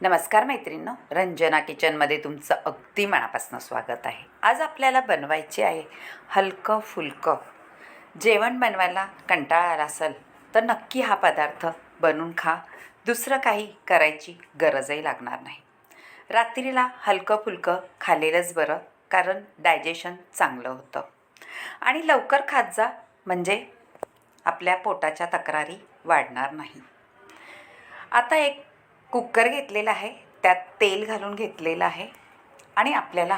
नमस्कार मैत्रिणींनो, रंजना किचनमध्ये तुमचं अगदी मनापासून स्वागत आहे. आज आपल्याला बनवायचे आहे हलकं फुलकं जेवण. बनवायला कंटाळा आला असेल तर नक्की हा पदार्थ बनवून खा. दुसरं काही करायची गरजही लागणार नाही. रात्रीला हलकं फुलकं खाल्लेलंच बरं, कारण डायजेशन चांगलं होतं. आणि लवकर खात जा, म्हणजे आपल्या पोटाच्या तक्रारी वाढणार नाही. आता एक कुकर घेतलेला आहे, त्यात तेल घालून घेतलेलं आहे आणि आपल्याला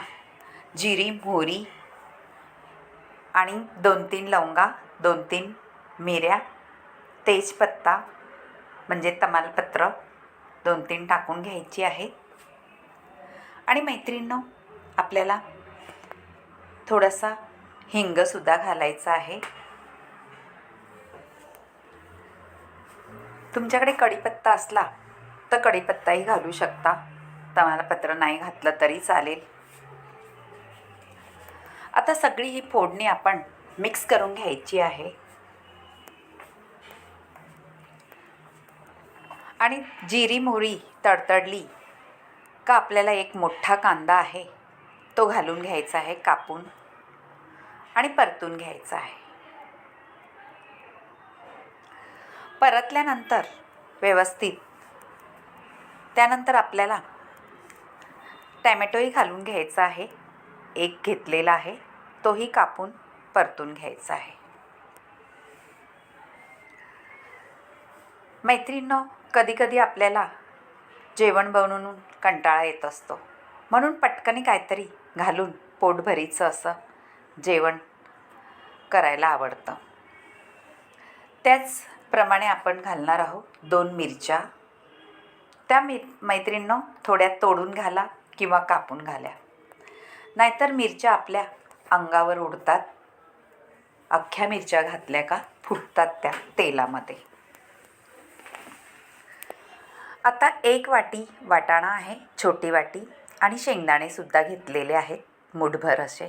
जिरी, मोहरी आणि 2-3 लवंगा, 2-3 मिऱ्या, तेजपत्ता म्हणजे तमालपत्र 2-3 टाकून घ्यायची आहे. आणि मैत्रिणींनो, आपल्याला थोडासा हिंगसुद्धा घालायचा आहे. तुमच्याकडे कढीपत्ता असला तर कढीपत्ताही घालू शकता, तमालपत्र नाही घातलं तरी चालेल. आता सगळी ही फोडणी आपण मिक्स करून घ्यायची आहे. आणि जिरी मोहरी तडतडली का आपल्याला एक मोठा कांदा आहे तो घालून घ्यायचा आहे कापून आणि परतून घ्यायचा आहे. परतल्यानंतर व्यवस्थित त्यानंतर आपल्याला टॅमॅटोही घालून घ्यायचा आहे. एक घेतलेला आहे, तोही कापून परतून घ्यायचा आहे. मैत्रिणींनो, कधीकधी आपल्याला जेवण बनवून कंटाळा येत असतो, म्हणून पटकन काहीतरी घालून पोटभरीचं असं जेवण करायला आवडतं. त्याचप्रमाणे आपण घालणार आहोत 2 मिरच्या. त्या मैत्रिणींनो थोड्या तोडून घाला किंवा कापून घाला, नाहीतर मिरच्या आपल्या अंगावर उडतात. अख्ख्या मिरच्या घातल्या का फुटतात त्या तेलामध्ये. आता 1 वाटी वाटाणा आहे, छोटी वाटी, आणि शेंगदाणेसुद्धा घेतलेले आहेत मुठभर असे.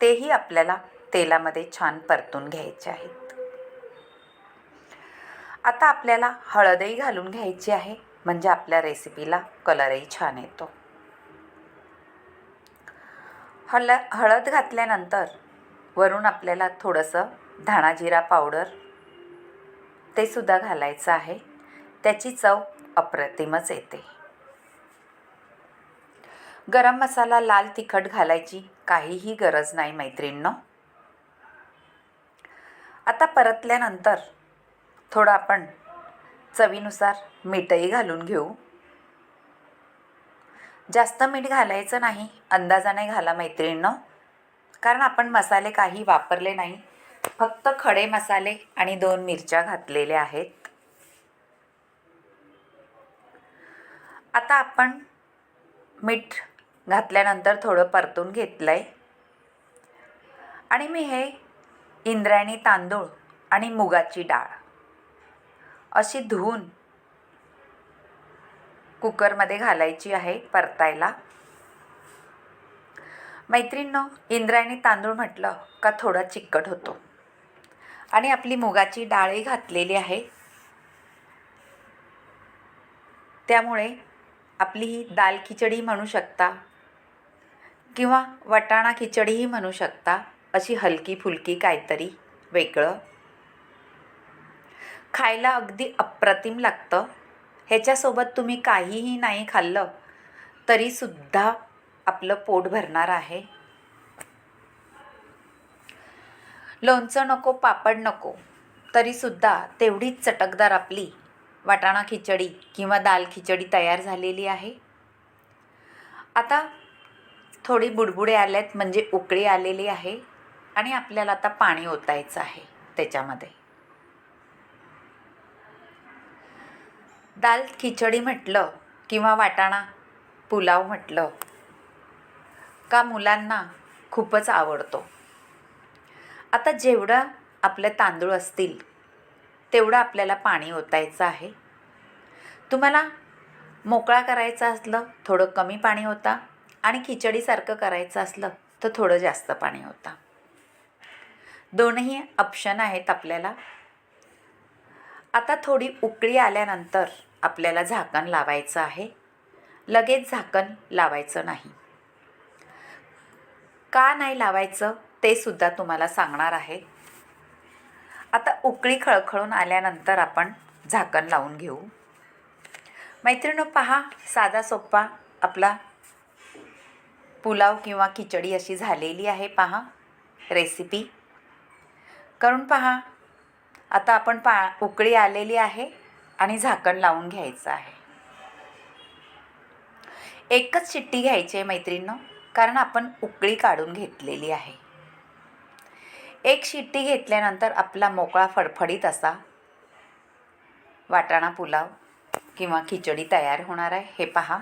तेही आपल्याला तेलामध्ये छान परतून घ्यायचे आहेत. आता आपल्याला हळदही घालून घ्यायची आहे, म्हणजे आपल्या रेसिपीला कलरही छान येतो. हळद घातल्यानंतर वरून आपल्याला थोडंसं धाणा जिरा पावडर ते सुद्धा घालायचं आहे. त्याची चव अप्रतिमच येते. गरम मसाला, लाल तिखट घालायची काहीही गरज नाही मैत्रिणींनो. आता परतल्यानंतर थोडं आपण चवीनुसार मीठही घालून घेऊ. जास्त मीठ घालायचं नाही, अंदाजाने घाला मैत्रिणींनो, कारण आपण मसाले काही वापरले नाही, फक्त खडे मसाले आणि 2 मिरच्या घातलेल्या आहेत. आता आपण मीठ घातल्यानंतर थोडं परतून घेतलं आहे. आणि मी हे इंद्रायणी तांदूळ आणि मुगाची डाळ अशी धुवून कुकरमध्ये घालायची आहे परतायला. मैत्रिणींनो, इंद्रायणी तांदूळ म्हटलं का थोडा चिकट होतो. आणि आपली मुगाची डाळही घातलेली आहे, त्यामुळे आपली ही दाल खिचडी म्हणू शकता किंवा वाटाणा खिचडीही म्हणू शकता. अशी हलकी फुलकी काहीतरी वेगळं खायला अगदी अप्रतिम लागतं. ह्याच्यासोबत तुम्ही काहीही नाही खाल्लं तरीसुद्धा आपलं पोट भरणार आहे. लोणचं नको, पापड नको, तरीसुद्धा तेवढीच चटकदार आपली वाटाणा खिचडी किंवा दाल खिचडी तयार झालेली आहे. आता थोडी बुडबुडे आल्यात, म्हणजे उकळी आलेली आहे. आणि आपल्याला आता पाणी ओतायचं आहे त्याच्यामध्ये. दाल खिचडी म्हटलं किंवा वाटाणा पुलाव म्हटलं का मुलांना खूपच आवडतो. आता जेवढं आपले तांदूळ असतील तेवढं आपल्याला पाणी ओतायचं आहे. तुम्हाला मोकळा करायचं असलं थोडं कमी पाणी ओता, आणि खिचडीसारखं करायचं असलं तर थोडं जास्त पाणी ओता. दोनही ऑप्शन आहेत आपल्याला. आता थोडी उकळी आल्यानंतर आपल्याला झाकण लावायचं आहे. लगेच झाकण लावायचं नाही. का नाही लावायचं ते सुद्धा तुम्हाला सांगणार आहे. आता उकळी खळखळून आल्यानंतर आपण झाकण लावून घेऊ. मैत्रिणींनो, पहा, साधा सोपा आपला पुलाव किंवा खिचडी अशी झालेली आहे. पहा रेसिपी करून पहा. आता आपण उकळी आलेली आहे आणि झाकण लावून घ्यायचं आहे. एकच शिट्टी घ्यायची आहे मैत्रिणींनो, कारण आपण उकळी काढून घेतलेली आहे. एक शिट्टी घेतल्यानंतर आपला मोकळा फडफडीत असा वाटाणा पुलाव किंवा खिचडी तयार होणार आहे. हे पहा,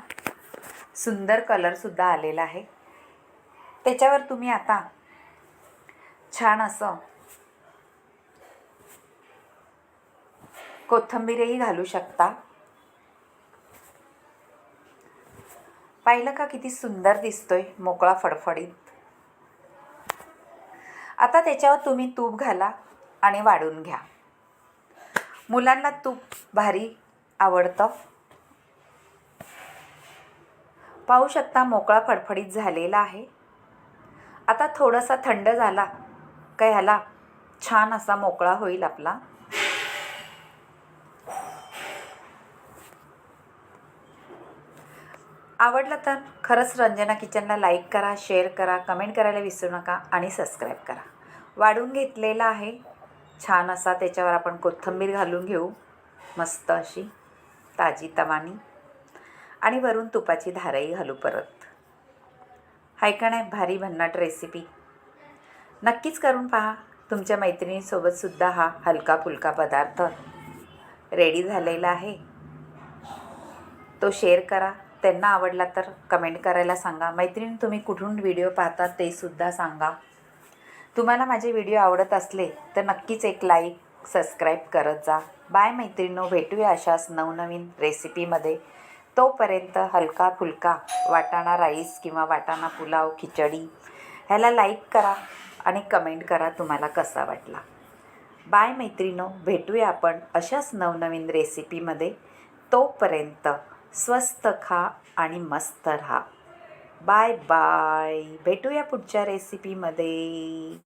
सुंदर कलरसुद्धा आलेला आहे. त्याच्यावर तुम्ही आता छान असं कोथिंबीरही घालू शकता. पाहिलं का किती सुंदर दिसतोय, मोकळा फडफडीत. आता त्याच्यावर तुम्ही तूप घाला आणि वाढून घ्या. मुलांना तूप भारी आवडतं. पाहू शकता मोकळा फडफडीत झालेला आहे. आता थोडासा थंड झाला का ह्याला छान असा मोकळा होईल आपला. आवडलं तर खरंच रंजना किचनला लाईक करा, शेअर करा, कमेंट करायला विसरू नका आणि सबस्क्राईब करा. वाढून घेतलेला आहे छान असा. त्याच्यावर आपण कोथिंबीर घालून घेऊ, मस्त अशी ताजी तवानी, आणि वरून तुपाची धारही घालू परत. हाय का नाही भारी भन्नाट रेसिपी. नक्कीच करून पहा. तुमच्या मैत्रिणीसोबतसुद्धा हा हलका फुलका पदार्थ रेडी झालेला आहे. तो शेअर करा. त्यांना आवडला तर कमेंट करायला सांगा. मैत्रिणी, तुम्ही कुठून व्हिडिओ पाहता ते सुद्धा सांगा. तुम्हाला माझे व्हिडिओ आवडत असले तर नक्कीच एक लाईक, सबस्क्राईब करत जा. बाय मैत्रिणींनो, भेटूया अशाच नवनवीन रेसिपीमध्ये. तोपर्यंत हलका फुलका वाटाणा राईस किंवा वाटाणा पुलाव, खिचडी ह्याला लाईक करा आणि कमेंट करा तुम्हाला कसा वाटला. बाय मैत्रिणींनो, भेटूया आपण अशाच नवनवीन रेसिपीमध्ये. तोपर्यंत स्वस्त खा आणि मस्त राहा. Bye bye. भेटूया पुढच्या रेसिपीमध्ये.